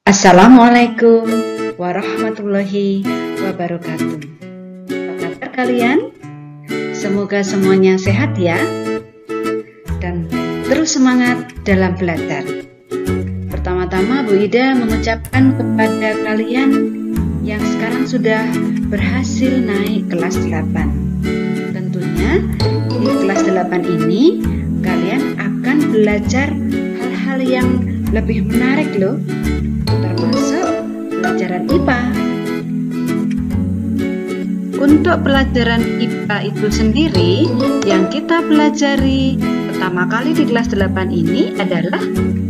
Assalamualaikum warahmatullahi wabarakatuh. Apa kabar kalian? Semoga semuanya sehat ya, dan terus semangat dalam belajar. Pertama-tama Bu Ida mengucapkan kepada kalian yang sekarang sudah berhasil naik kelas 8. Tentunya di kelas 8 ini kalian akan belajar hal-hal yang lebih menarik loh, termasuk pelajaran IPA. Untuk pelajaran IPA itu sendiri yang kita pelajari pertama kali di kelas 8 ini adalah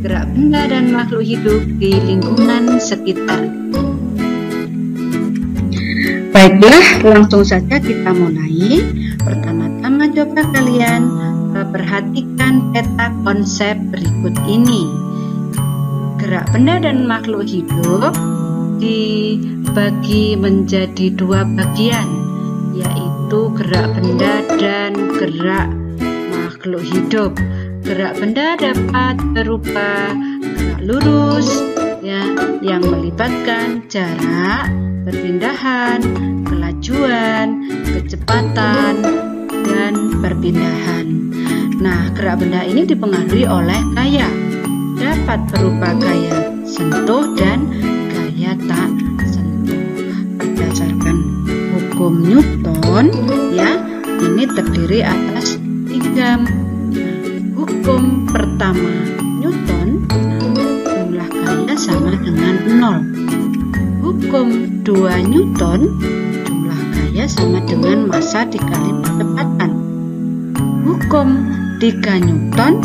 gerak benda dan makhluk hidup di lingkungan sekitar. Baiklah, langsung saja kita mulai. Pertama-tama coba kalian perhatikan peta konsep berikut ini. Gerak benda dan makhluk hidup dibagi menjadi dua bagian, yaitu gerak benda dan gerak makhluk hidup. Gerak benda dapat berupa gerak lurus ya, yang melibatkan jarak, perpindahan, kelajuan, kecepatan, dan perpindahan. Nah, gerak benda ini dipengaruhi oleh gaya. Dapat berupa gaya sentuh dan gaya tak sentuh. Berdasarkan hukum Newton ya, ini terdiri atas 3. Hukum pertama Newton, jumlah gaya sama dengan 0. Hukum 2 Newton, jumlah gaya sama dengan massa dikali kecepatan. Hukum 3 Newton,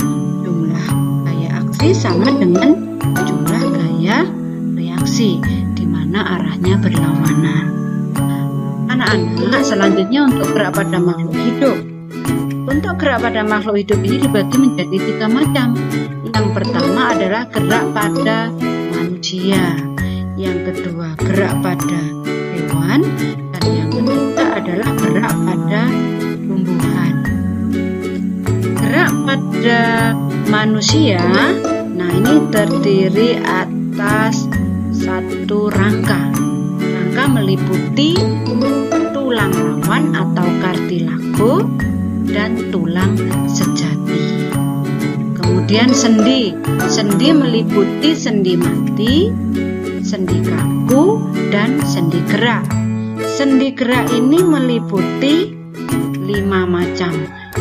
sama dengan jumlah gaya reaksi, di mana arahnya berlawanan. Anak-anak, selanjutnya untuk gerak pada makhluk hidup. Untuk gerak pada makhluk hidup ini dibagi menjadi 3 macam. Yang pertama adalah gerak pada manusia, yang kedua gerak pada hewan, dan yang ketiga adalah gerak pada tumbuhan. Gerak pada manusia, nah ini terdiri atas satu rangka. Rangka meliputi tulang rawan atau kartilago dan tulang sejati. Kemudian sendi. Sendi meliputi sendi mati, sendi kaku, dan sendi gerak. Sendi gerak ini meliputi 5 macam,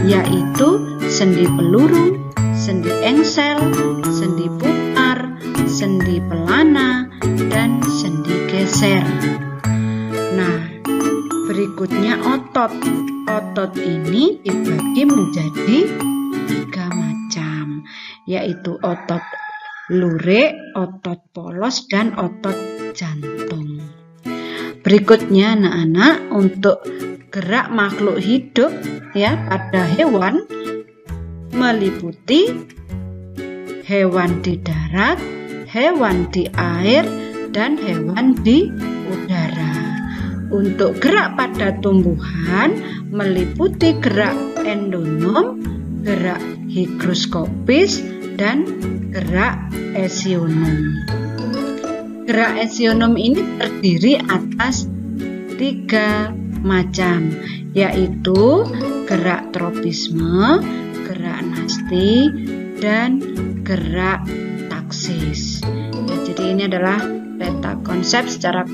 yaitu sendi peluru, sendi engsel, sendi putar, sendi pelana, dan sendi geser. Nah, berikutnya otot. Otot ini dibagi menjadi 3 macam, yaitu otot lurik, otot polos, dan otot jantung. Berikutnya anak-anak, untuk gerak makhluk hidup ya pada hewan meliputi hewan di darat, hewan di air, dan hewan di udara. Untuk gerak pada tumbuhan meliputi gerak endonom, gerak higroskopis, dan gerak esionom. Gerak esionom ini terdiri atas 3 macam, yaitu gerak tropisme, gerak nasti, dan gerak taksis. Ya, jadi ini adalah peta konsep secara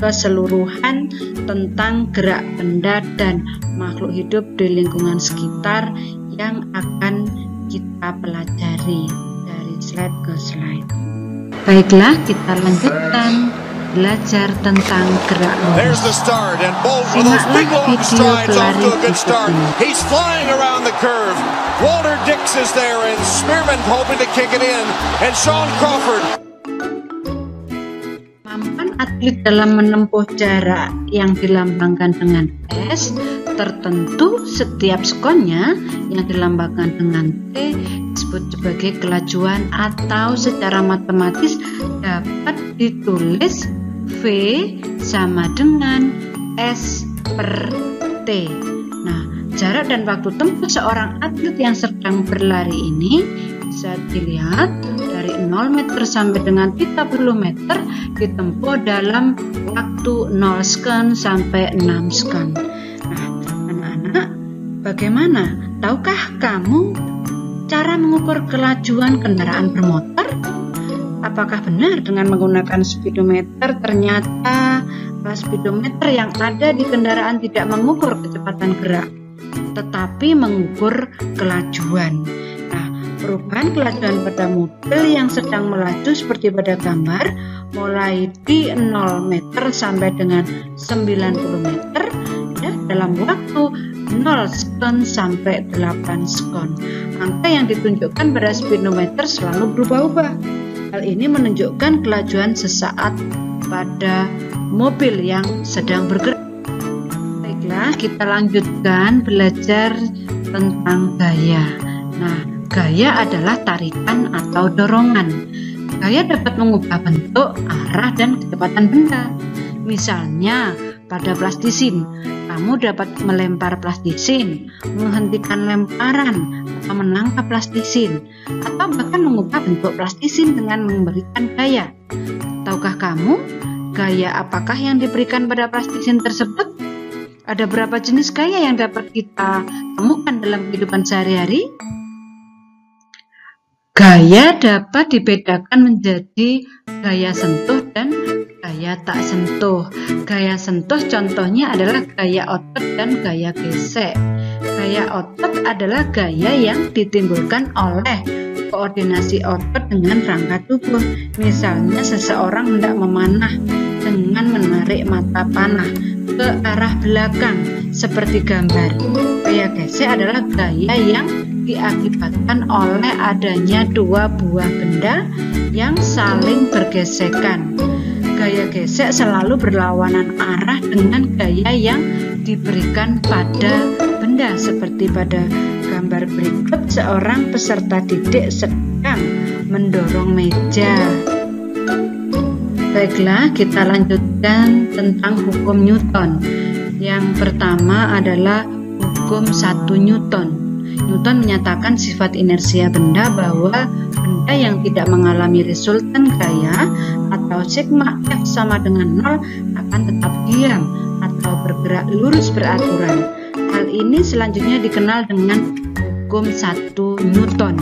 keseluruhan tentang gerak benda dan makhluk hidup di lingkungan sekitar yang akan kita pelajari dari slide ke slide. Baiklah, kita lanjutkan belajar tentang gerak lurus. Simaklah video pelari berikut ini. He's flying around the curve. Walter Dix is there and Spearman hoping to kick it in, and Sean Crawford. Kemampuan atlet dalam menempuh jarak yang dilambangkan dengan S tertentu setiap skonnya yang dilambangkan dengan T disebut sebagai kelajuan, atau secara matematis dapat ditulis V sama dengan S per T. Nah, jarak dan waktu tempuh seorang atlet yang sedang berlari ini bisa dilihat dari 0 meter sampai dengan 30 meter ditempuh dalam waktu 0 sekon sampai 6 sekon. Nah, anak-anak, bagaimana? Tahukah kamu cara mengukur kelajuan kendaraan bermotor? Apakah benar dengan menggunakan speedometer ternyata speedometer yang ada di kendaraan tidak mengukur kecepatan gerak, tetapi mengukur kelajuan? Nah, perubahan kelajuan pada mobil yang sedang melaju seperti pada gambar, mulai di 0 meter sampai dengan 90 meter ya, dalam waktu 0 sekon sampai 8 sekon. Angka yang ditunjukkan pada speedometer selalu berubah-ubah. Hal ini menunjukkan kelajuan sesaat pada mobil yang sedang bergerak. Baiklah, kita lanjutkan belajar tentang gaya. Nah, gaya adalah tarikan atau dorongan. Gaya dapat mengubah bentuk, arah, dan kecepatan benda. Misalnya, pada plastisin, kamu dapat melempar plastisin, menghentikan lemparan, atau menangkap plastisin, atau bahkan mengubah bentuk plastisin dengan memberikan gaya. Tahukah kamu gaya apakah yang diberikan pada plastisin tersebut? Ada berapa jenis gaya yang dapat kita temukan dalam kehidupan sehari-hari? Gaya dapat dibedakan menjadi gaya sentuh dan gaya tak sentuh. Gaya sentuh contohnya adalah gaya otot dan gaya gesek. Gaya otot adalah gaya yang ditimbulkan oleh koordinasi otot dengan rangka tubuh. Misalnya seseorang hendak memanah dengan menarik mata panah ke arah belakang seperti gambar. Gaya gesek adalah gaya yang diakibatkan oleh adanya dua buah benda yang saling bergesekan. Gaya gesek selalu berlawanan arah dengan gaya yang diberikan pada benda, seperti pada gambar berikut seorang peserta didik sedang mendorong meja. Baiklah, kita lanjutkan tentang hukum Newton. Yang pertama adalah hukum 1 Newton. Newton menyatakan sifat inersia benda bahwa benda yang tidak mengalami resultan gaya atau sigma F sama dengan 0 akan tetap diam atau bergerak lurus beraturan. Hal ini selanjutnya dikenal dengan hukum 1 Newton.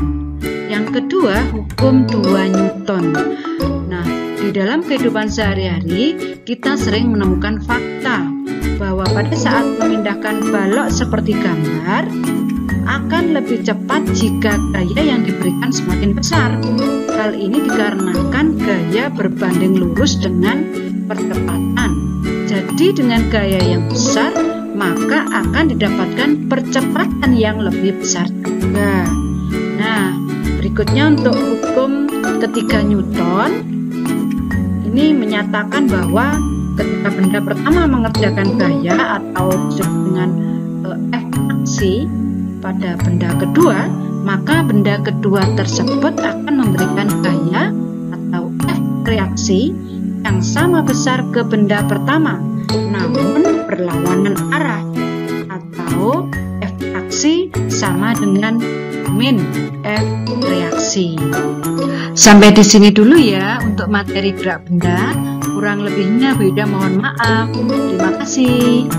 Yang kedua, hukum 2 Newton. Nah, di dalam kehidupan sehari-hari kita sering menemukan fakta bahwa pada saat memindahkan balok seperti gambar akan lebih cepat jika gaya yang diberikan semakin besar. Hal ini dikarenakan gaya berbanding lurus dengan percepatan. Jadi dengan gaya yang besar, maka akan didapatkan percepatan yang lebih besar juga. Nah, berikutnya untuk hukum ketiga Newton, ini menyatakan bahwa ketika benda pertama mengerjakan gaya atau disebut dengan F aksi pada benda kedua, maka benda kedua tersebut akan memberikan gaya atau F reaksi yang sama besar ke benda pertama, namun berlawanan arah, atau F aksi sama dengan min F reaksi. Sampai di sini dulu ya untuk materi gerak benda. Kurang lebihnya Bida mohon maaf. Terima kasih.